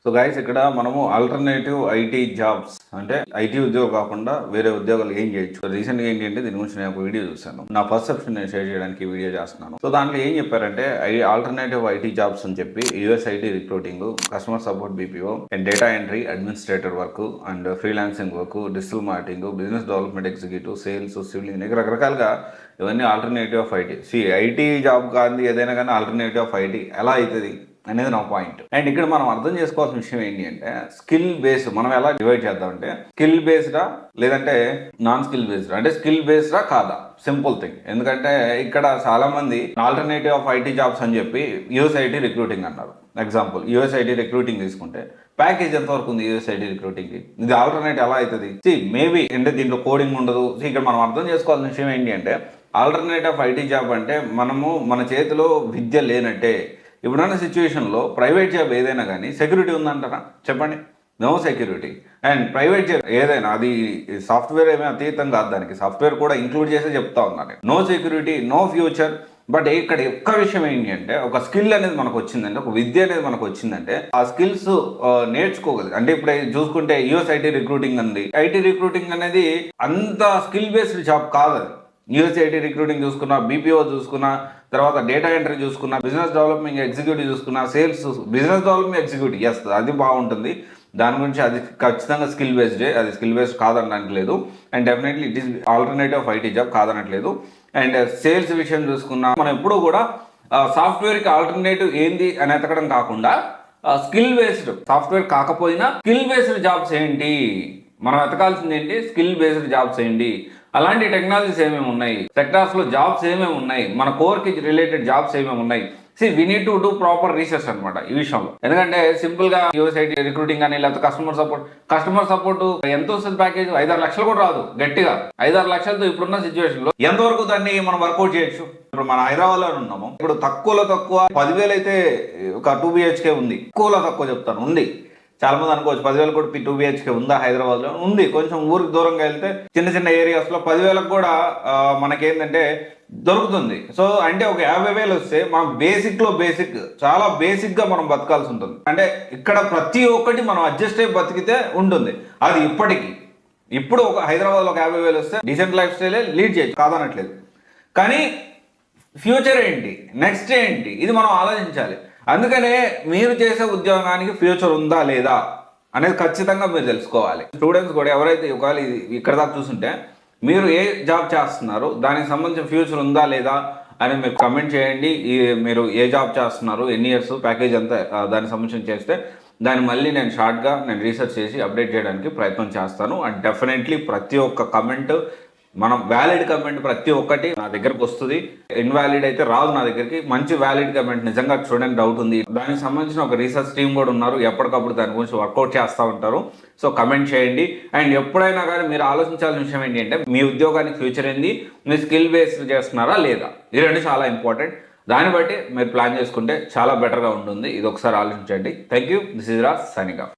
So guys ఇక్కడ మనము alternative IT jobs అంటే ఐటీ ఉద్యోగం కాకుండా వేరే ఉద్యోగాలు ఏం చేయొచ్చు. రీసెంట్గా ఏంటి అంటే దీని గురించి నేను ఒక వీడియో చూసాను. నా పర్సెప్షన్ నేను షేర్ చేయడానికి ఈ వీడియో చేస్తున్నాను. సో దాంట్లో ఏం చెప్పారంటే ఆల్టర్నేటివ్ ఐటీ జాబ్స్ అని చెప్పి US IT recruiting, customer support BPO, and data entry, administrator work, and freelancing work, digital marketing, business development executive, sales, civil engineering, రకరకాలుగా ఇవన్నీ alternative of IT. IT job కాదు ఏదైనా కానీ ఆల్టర్నేటివ్ ఆఫ్ ఐటీ ఎలా అవుతుంది అనేది నా పాయింట్. అండ్ ఇక్కడ మనం అర్థం చేసుకోవాల్సిన విషయం ఏంటి అంటే స్కిల్ బేస్డ్ మనం ఎలా డివైడ్ చేద్దామంటే స్కిల్ బేస్డా లేదంటే నాన్ స్కిల్ బేస్డా, అంటే స్కిల్ బేస్డా కాదా, సింపుల్ థింగ్. ఎందుకంటే ఇక్కడ చాలా మంది ఆల్టర్నేటివ్ ఆఫ్ ఐటీ జాబ్స్ అని చెప్పి యూఎస్ ఐటీ రిక్రూటింగ్ అన్నారు. ఎగ్జాంపుల్ యూఎస్ ఐటీ రిక్రూటింగ్ తీసుకుంటే ప్యాకేజ్ ఎంతవరకు ఉంది యూఎస్ ఐటీ రిక్రూటింగ్కి? ఇది ఆల్టర్నేట్ ఎలా అవుతుంది? మేబీ అంటే దీంట్లో కోడింగ్ ఉండదు. ఇక్కడ మనం అర్థం చేసుకోవాల్సిన విషయం ఏంటి అంటే ఆల్టర్నేట్ ఆఫ్ ఐటీ జాబ్ అంటే మనము మన చేతిలో విద్య లేనట్టే. ఇప్పుడున్న సిచ్యువేషన్లో ప్రైవేట్ జాబ్ ఏదైనా కానీ సెక్యూరిటీ ఉందంటారా చెప్పండి? No security. And private job ఏదైనా అది సాఫ్ట్వేర్ ఏమైనా అతీతం కాదు, దానికి సాఫ్ట్వేర్ కూడా ఇంక్లూడ్ చేసి చెప్తా ఉన్నాను. No security, no future. But ఇక్కడ ఒక్క విషయం ఏంటి అంటే ఒక స్కిల్ అనేది మనకు వచ్చిందంటే, ఒక విద్య అనేది మనకు వచ్చిందంటే ఆ స్కిల్స్ నేర్చుకోగలదు. అంటే ఇప్పుడు చూసుకుంటే యూఎస్ ఐటీ రిక్రూటింగ్ ఉంది. ఐటీ రిక్రూటింగ్ అనేది అంత స్కిల్ బేస్డ్ జాబ్ కాదు. అది యూఎస్ ఐటీ రిక్రూటింగ్ చూసుకున్నా, బీపీఓ చూసుకున్నా, తర్వాత డేటా ఎంట్రీ చూసుకున్నా, బిజినెస్ డెవలప్మెంట్ ఎగ్జిక్యూటివ్ చూసుకున్నా, sales, business development executive, yes అది బాగుంటుంది. దాని గురించి అది ఖచ్చితంగా స్కిల్ బేస్డే, అది స్కిల్ బేస్డ్ కాదనడానికి లేదు. And definitely it is alternative of IT job కాదనట్లేదు. అండ్ సేల్స్ విషయం చూసుకున్నా మనం ఎప్పుడూ కూడా సాఫ్ట్వేర్కి ఆల్టర్నేటివ్ ఏంది అని ఎతకడం కాకుండా స్కిల్ బేస్డ్, సాఫ్ట్వేర్ కాకపోయినా స్కిల్ బేస్డ్ జాబ్స్ ఏంటి మనం ఎతకాల్సింది ఏంటి, స్కిల్ బేస్డ్ జాబ్స్ ఏంటి, అలాంటి టెక్నాలజీస్ ఏమేమి ఉన్నాయి, సెక్టార్స్లో జాబ్స్ ఏమేమి ఉన్నాయి, మన కోర్కి రిలేటెడ్ జాబ్స్ ఏమేమి ఉన్నాయి. We need to do proper research అనమాట ఈ విషయంలో. ఎందుకంటే సింపుల్ గా యూఎస్ ఐటీ రిక్రూటింగ్ అని లేకపోతే కస్టమర్ సపోర్ట్ ఎంత వస్తుంది ప్యాకేజ్? 5-6 లక్షలు కూడా రాదు. గట్టిగా 5-6 లక్షలతో ఇప్పుడున్న సిచ్యువేషన్ లో ఎంతవరకు దాన్ని మనం వర్కౌట్ చేయొచ్చు? ఇప్పుడు మన హైదరాబాద్ లో ఉన్నాము. ఇప్పుడు తక్కువలో తక్కువ 10,000 అయితే ఒక 2 BHK ఉంది. తక్కువలో తక్కువ చెప్తాను ఉంది. చాలా మంది అనుకోవచ్చు 10,000 కూడా 2 BHK ఉందా హైదరాబాద్ లో? ఉంది. కొంచెం ఊరికి దూరంగా వెళ్తే చిన్న చిన్న ఏరియాస్ లో 10,000 కూడా మనకేంటంటే దొరుకుతుంది. సో అంటే ఒక 50,000 వస్తే మనం బేసిక్ చాలా బేసిక్ గా మనం బతకాల్సి ఉంటుంది. అంటే ఇక్కడ ప్రతి ఒక్కటి మనం అడ్జస్ట్ అయ్యి బతికితే ఉంటుంది. అది ఇప్పుడు ఒక హైదరాబాద్ లో ఒక 50,000 వస్తే డీసెంట్ లైఫ్ స్టైలే లీడ్ చేయొచ్చు, కాదనట్లేదు. కానీ ఫ్యూచర్ ఏంటి, నెక్స్ట్ ఏంటి, ఇది మనం ఆలోచించాలి. అందుకనే మీరు చేసే ఉద్యోగానికి ఫ్యూచర్ ఉందా లేదా అనేది ఖచ్చితంగా మీరు తెలుసుకోవాలి. స్టూడెంట్స్ కూడా ఎవరైతే ఒకవేళ ఇక్కడ దాకా చూస్తుంటే మీరు ఏ జాబ్ చేస్తున్నారు, దానికి సంబంధించిన ఫ్యూచర్ ఉందా లేదా అని మీరు కమెంట్ చేయండి. మీరు ఏ జాబ్ చేస్తున్నారు, ఎన్ని ఇయర్స్, ప్యాకేజ్ అంతా దానికి సంబంధించి చేస్తే దాన్ని మళ్ళీ నేను షార్ట్గా రీసెర్చ్ చేసి అప్డేట్ చేయడానికి ప్రయత్నం చేస్తాను. అండ్ డెఫినెట్లీ ప్రతి ఒక్క కమెంట్ మనం వ్యాలిడ్ కమెంట్ ప్రతి ఒక్కటి నా దగ్గరకు వస్తుంది. ఇన్వాలిడ్ అయితే రాదు నా దగ్గరికి. మంచి వ్యాలిడ్ కమెంట్ నిజంగా స్టూడెంట్ డౌట్ ఉంది, దానికి సంబంధించిన ఒక రీసెర్చ్ టీమ్ కూడా ఉన్నారు, ఎప్పటికప్పుడు దాని గురించి వర్కౌట్ చేస్తూ ఉంటారు. సో కమెంట్ చేయండి. అండ్ ఎప్పుడైనా కానీ మీరు ఆలోచించాల్సిన విషయం ఏంటి అంటే మీ ఉద్యోగానికి ఫ్యూచర్ ఏంది, మీరు స్కిల్ బేస్డ్ చేస్తున్నారా లేదా, ఈ రెండు చాలా ఇంపార్టెంట్. దాన్ని బట్టి మీరు ప్లాన్ చేసుకుంటే చాలా బెటర్గా ఉంటుంది. ఇది ఒకసారి ఆలోచించండి. Thank you. This is Raj signing off.